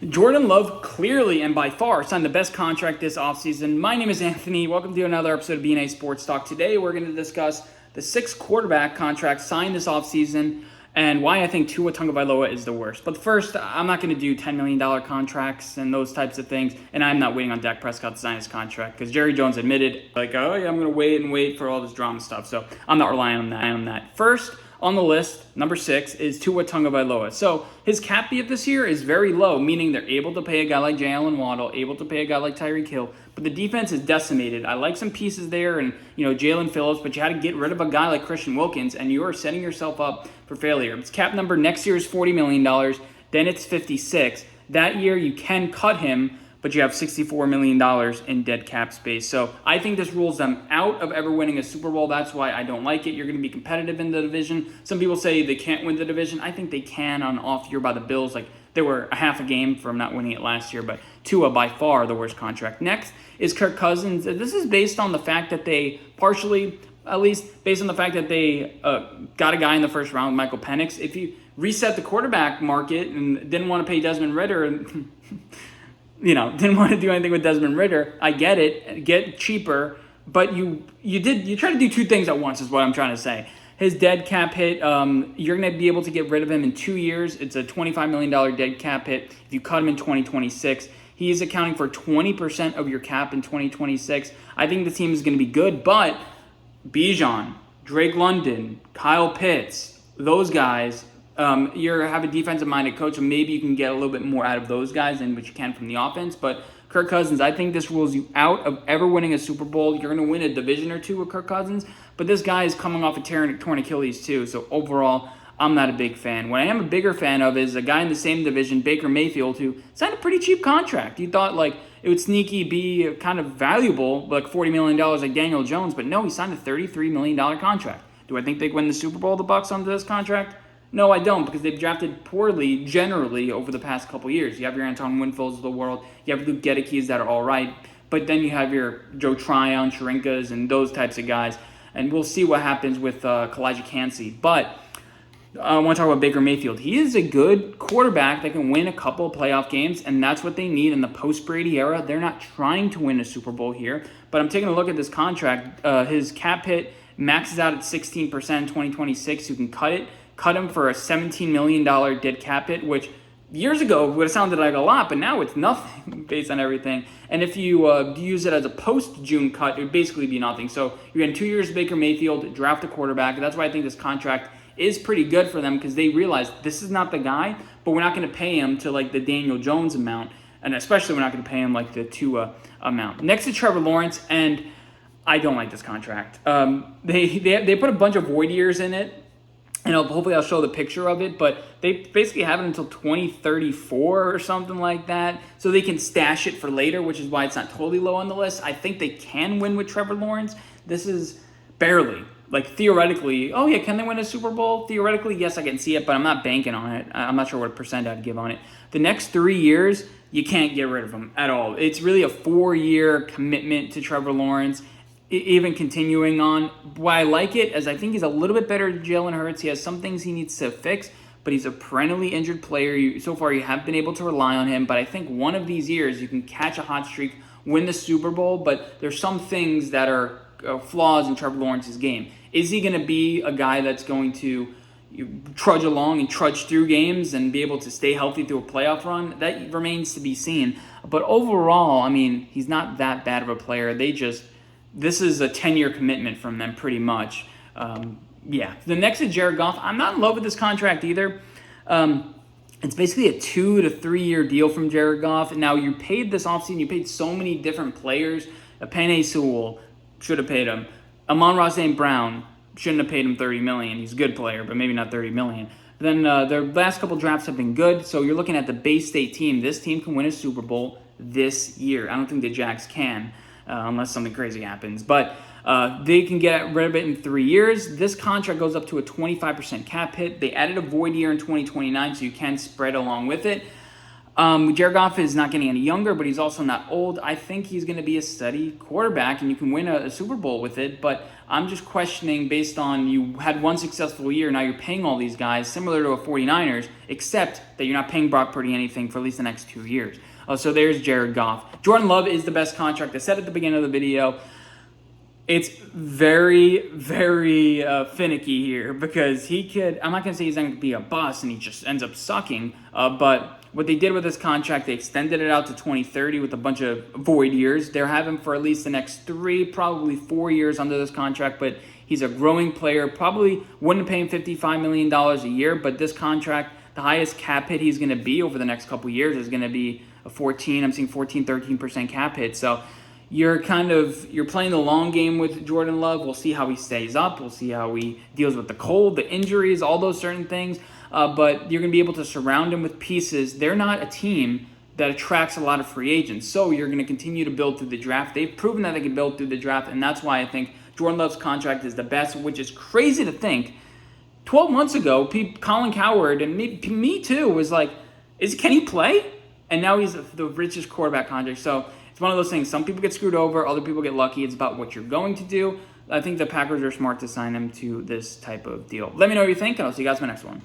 Jordan Love clearly and by far signed the best contract this offseason. My name is Anthony. Welcome to another episode of B&A Sports Talk. Today we're going to discuss the 6 quarterback contracts signed this offseason and why I think Tua Tagovailoa is the worst. But first, I'm not going to do $10 million contracts and those types of things, and I'm not waiting on Dak Prescott to sign his contract because Jerry Jones admitted, oh yeah, I'm going to wait for all this drama stuff. So I'm not relying on that. First, on the list, number 6, is Tua Tagovailoa. So his cap hit this year is very low, meaning they're able to pay a guy like Jalen Waddle, able to pay a guy like Tyreek Hill, but the defense is decimated. I like some pieces there and, Jalen Phillips, but you had to get rid of a guy like Christian Wilkins, and you are setting yourself up for failure. His cap number next year is $40 million, then it's 56. That year you can cut him, but you have $64 million in dead cap space. So I think this rules them out of ever winning a Super Bowl. That's why I don't like it. You're going to be competitive in the division. Some people say they can't win the division. I think they can on an off year by the Bills. Like, they were a half a game from not winning it last year, but Tua by far the worst contract. Next is Kirk Cousins. This is based on the fact that they partially, at least based on the fact that they got a guy in the first round, Michael Penix. If you reset the quarterback market and didn't want to pay Desmond Ridder, didn't want to do anything with Desmond Ridder, I get it, get cheaper, but you try to do two things at once is what I'm trying to say. His dead cap hit, you're going to be able to get rid of him in 2 years. It's a $25 million dead cap hit if you cut him in 2026. He is accounting for 20% of your cap in 2026. I think the team is going to be good, but Bijan, Drake London, Kyle Pitts, those guys, you have a defensive-minded coach, so maybe you can get a little bit more out of those guys than what you can from the offense. But Kirk Cousins, I think this rules you out of ever winning a Super Bowl. You're going to win a division or two with Kirk Cousins, but this guy is coming off a torn Achilles too. So overall, I'm not a big fan. What I am a bigger fan of is a guy in the same division, Baker Mayfield, who signed a pretty cheap contract. You thought it would sneaky be kind of valuable, like $40 million like Daniel Jones, but no, he signed a $33 million contract. Do I think they win the Super Bowl, the Bucs, under this contract? No, I don't, because they've drafted poorly generally over the past couple years. You have your Anton Winfield's of the world, you have Luke Gedekes that are all right, but then you have your Joe Tryon, Sharinkas, and those types of guys, and we'll see what happens with Kalijah Kancey. But I want to talk about Baker Mayfield. He is a good quarterback that can win a couple of playoff games, and that's what they need in the post-Brady era. They're not trying to win a Super Bowl here, but I'm taking a look at this contract. His cap hit maxes out at 16% in 2026. You can cut him for a $17 million dead cap hit, which years ago would have sounded like a lot, but now it's nothing based on everything. And if you use it as a post-June cut, it would basically be nothing. So you're getting 2 years of Baker Mayfield, draft a quarterback. That's why I think this contract is pretty good for them, because they realize this is not the guy, but we're not going to pay him to like the Daniel Jones amount, and especially we're not going to pay him like the Tua amount. Next to Trevor Lawrence, and I don't like this contract. They put a bunch of void years in it, and hopefully I'll show the picture of it, but they basically have it until 2034 or something like that, so they can stash it for later, which is why it's not totally low on the list. I think they can win with Trevor Lawrence. This is barely. Theoretically, oh yeah, can they win a Super Bowl? Theoretically, yes, I can see it, but I'm not banking on it. I'm not sure what percent I'd give on it. The next 3 years, you can't get rid of him at all. It's really a 4-year commitment to Trevor Lawrence. Even continuing on, why I like it is I think he's a little bit better than Jalen Hurts. He has some things he needs to fix, but he's a perennially injured player. So far, you have been able to rely on him, but I think one of these years you can catch a hot streak, win the Super Bowl, but there's some things that are flaws in Trevor Lawrence's game. Is he going to be a guy that's going to trudge along and trudge through games and be able to stay healthy through a playoff run? That remains to be seen. But overall, he's not that bad of a player. This is a 10-year commitment from them pretty much. The next is Jared Goff. I'm not in love with this contract either. It's basically a 2 to 3 year deal from Jared Goff. Now, you paid this offseason, you paid so many different players. Penei Sewell, should have paid him. Amon-Ra St. Brown, shouldn't have paid him $30 million. He's a good player, but maybe not $30 million. Then their last couple drafts have been good, so you're looking at the Bay State team. This team can win a Super Bowl this year. I don't think the Jags can. Unless something crazy happens. But they can get rid of it in 3 years. This contract goes up to a 25% cap hit. They added a void year in 2029, so you can spread along with it. Jared Goff is not getting any younger, but he's also not old. I think he's going to be a steady quarterback, and you can win a Super Bowl with it. But I'm just questioning, based on you had one successful year, now you're paying all these guys, similar to a 49ers, except that you're not paying Brock Purdy anything for at least the next 2 years. So there's Jared Goff. Jordan Love is the best contract. I said at the beginning of the video, it's very, very finicky here, because he could, I'm not going to say he's going to be a bust and he just ends up sucking, but what they did with this contract, they extended it out to 2030 with a bunch of void years. They're having for at least the next 3, probably 4 years under this contract, but he's a growing player. Probably wouldn't pay him $55 million a year, but this contract, the highest cap hit he's going to be over the next couple years is going to be a 14, I'm seeing 14, 13% cap hit. So you're playing the long game with Jordan Love. We'll see how he stays up. We'll see how he deals with the cold, the injuries, all those certain things. But you're going to be able to surround him with pieces. They're not a team that attracts a lot of free agents. So you're going to continue to build through the draft. They've proven that they can build through the draft, and that's why I think Jordan Love's contract is the best, which is crazy to think. 12 months ago, Colin Cowherd, and me too, was like, can he play? And now he's the richest quarterback contract. So it's one of those things. Some people get screwed over. Other people get lucky. It's about what you're going to do. I think the Packers are smart to sign him to this type of deal. Let me know what you think, and I'll see you guys in my next one.